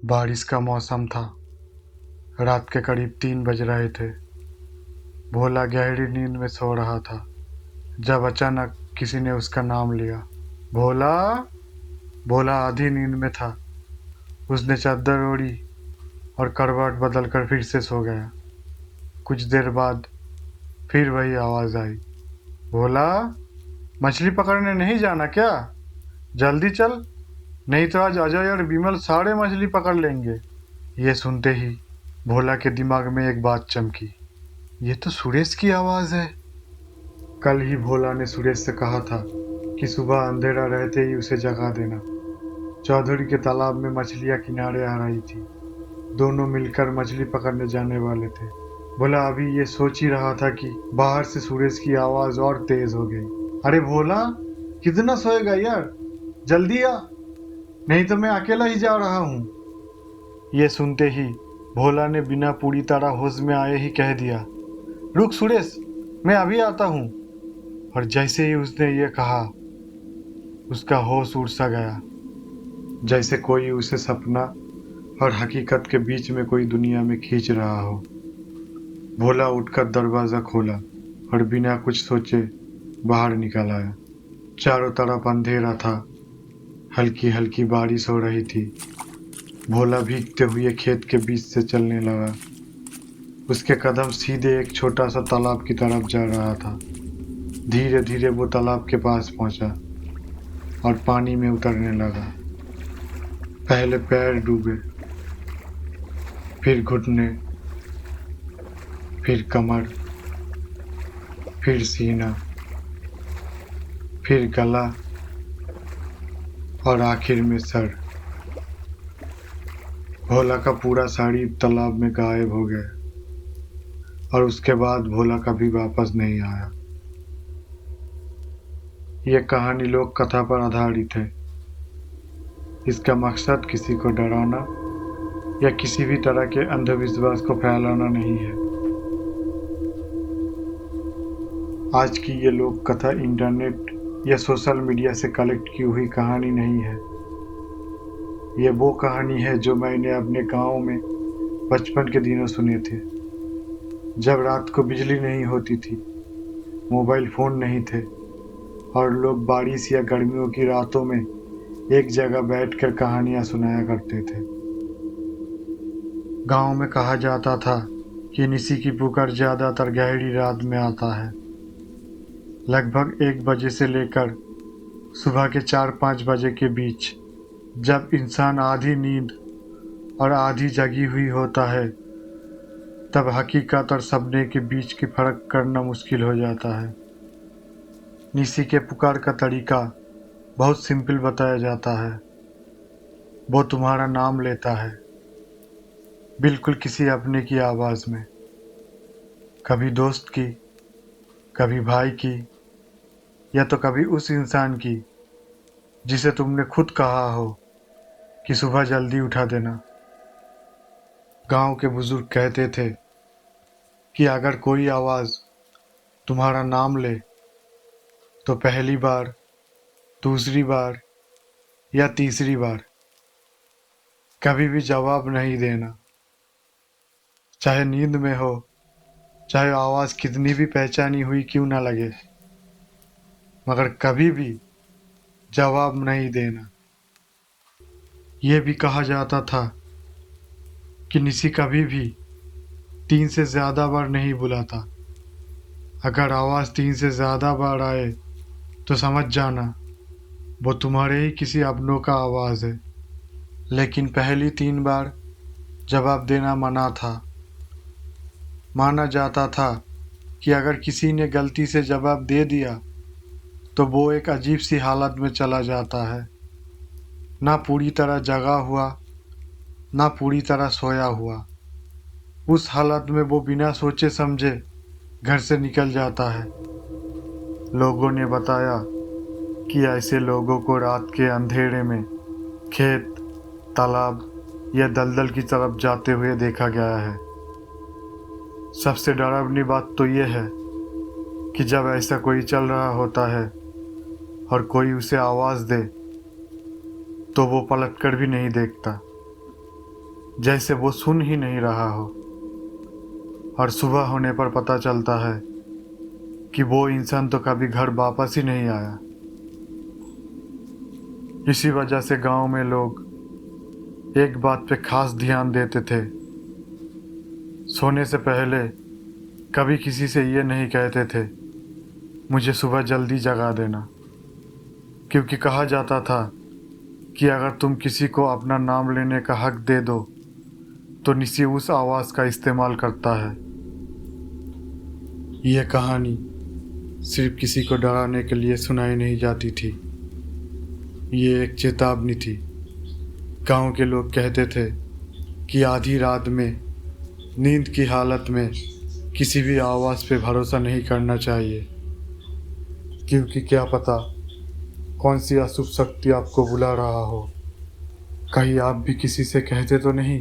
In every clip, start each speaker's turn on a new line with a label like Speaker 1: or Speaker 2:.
Speaker 1: बारिश का मौसम था। रात के करीब 3 बज रहे थे। भोला गहरी नींद में सो रहा था जब अचानक किसी ने उसका नाम लिया। भोला। भोला आधी नींद में था। उसने चादर ओढ़ी और करवट बदलकर फिर से सो गया। कुछ देर बाद फिर वही आवाज़ आई। भोला, मछली पकड़ने नहीं जाना क्या? जल्दी चल, नहीं तो आज अजय और विमल सारे मछली पकड़ लेंगे। ये सुनते ही भोला के दिमाग में एक बात चमकी। ये तो सुरेश की आवाज़ है। कल ही भोला ने सुरेश से कहा था कि सुबह अंधेरा रहते ही उसे जगा देना। चौधरी के तालाब में मछलियां किनारे आ रही थी। दोनों मिलकर मछली पकड़ने जाने वाले थे। भोला अभी ये सोच ही रहा था कि बाहर से सुरेश की आवाज़ और तेज हो गई। अरे भोला, कितना सोएगा यार, जल्दी आ, नहीं तो मैं अकेला ही जा रहा हूँ। ये सुनते ही भोला ने बिना पूरी तरह होश में आए ही कह दिया, रुक सुरेश, मैं अभी आता हूँ। और जैसे ही उसने ये कहा उसका होश उड़ सा गया, जैसे कोई उसे सपना और हकीकत के बीच में कोई दुनिया में खींच रहा हो। भोला उठकर दरवाज़ा खोला और बिना कुछ सोचे बाहर निकल आया। चारों तरफ अंधेरा था। हल्की हल्की बारिश हो रही थी। भोला भीगते हुए खेत के बीच से चलने लगा। उसके कदम सीधे एक छोटा सा तालाब की तरफ जा रहा था। धीरे धीरे वो तालाब के पास पहुंचा और पानी में उतरने लगा। पहले पैर डूबे, फिर घुटने, फिर कमर, फिर सीना, फिर गला और आखिर में सर। भोला का पूरा शरीर तालाब में गायब हो गया और उसके बाद भोला कभी वापस नहीं आया। यह कहानी लोक कथा पर आधारित है। इसका मकसद किसी को डराना या किसी भी तरह के अंधविश्वास को फैलाना नहीं है। आज की ये लोक कथा इंटरनेट या सोशल मीडिया से कलेक्ट की हुई कहानी नहीं है। ये वो कहानी है जो मैंने अपने गांव में बचपन के दिनों सुने थे, जब रात को बिजली नहीं होती थी, मोबाइल फ़ोन नहीं थे और लोग बारिश या गर्मियों की रातों में एक जगह बैठकर कहानियां सुनाया करते थे। गांव में कहा जाता था कि निसी की पुकार ज़्यादातर गहरी रात में आता है। लगभग 1 बजे से लेकर सुबह के 4-5 बजे के बीच, जब इंसान आधी नींद और आधी जगी हुई होता है, तब हकीकत और सपने के बीच की फर्क करना मुश्किल हो जाता है। निसी के पुकार का तरीका बहुत सिंपल बताया जाता है। वो तुम्हारा नाम लेता है, बिल्कुल किसी अपने की आवाज़ में। कभी दोस्त की, कभी भाई की, या तो कभी उस इंसान की जिसे तुमने खुद कहा हो कि सुबह जल्दी उठा देना। गांव के बुजुर्ग कहते थे कि अगर कोई आवाज़ तुम्हारा नाम ले तो पहली बार, दूसरी बार या तीसरी बार कभी भी जवाब नहीं देना। चाहे नींद में हो, चाहे आवाज़ कितनी भी पहचानी हुई क्यों ना लगे, मगर कभी भी जवाब नहीं देना। यह भी कहा जाता था कि निसी कभी भी 3 से ज़्यादा बार नहीं बुलाता। अगर आवाज़ 3 से ज़्यादा बार आए तो समझ जाना वो तुम्हारे ही किसी अपनों का आवाज़ है। लेकिन पहली 3 बार जवाब देना मना था। माना जाता था कि अगर किसी ने गलती से जवाब दे दिया तो वो एक अजीब सी हालत में चला जाता है, ना पूरी तरह जगा हुआ, ना पूरी तरह सोया हुआ। उस हालत में वो बिना सोचे समझे घर से निकल जाता है। लोगों ने बताया कि ऐसे लोगों को रात के अंधेरे में खेत, तालाब या दलदल की तरफ जाते हुए देखा गया है। सबसे डरावनी बात तो ये है कि जब ऐसा कोई चल रहा होता है और कोई उसे आवाज़ दे तो वो पलटकर भी नहीं देखता। जैसे वो सुन ही नहीं रहा हो। और सुबह होने पर पता चलता है कि वो इंसान तो कभी घर वापस ही नहीं आया। इसी वजह से गांव में लोग एक बात पे खास ध्यान देते थे। सोने से पहले कभी किसी से ये नहीं कहते थे मुझे सुबह जल्दी जगा देना, क्योंकि कहा जाता था कि अगर तुम किसी को अपना नाम लेने का हक दे दो तो निसी उस आवाज़ का इस्तेमाल करता है। यह कहानी सिर्फ किसी को डराने के लिए सुनाई नहीं जाती थी, ये एक चेतावनी थी। गांव के लोग कहते थे कि आधी रात में नींद की हालत में किसी भी आवाज़ पे भरोसा नहीं करना चाहिए, क्योंकि क्या पता कौन सी अशुभ शक्ति आपको बुला रहा हो। कहीं आप भी किसी से कहते तो नहीं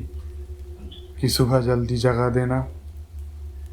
Speaker 1: कि सुबह जल्दी जगा देना।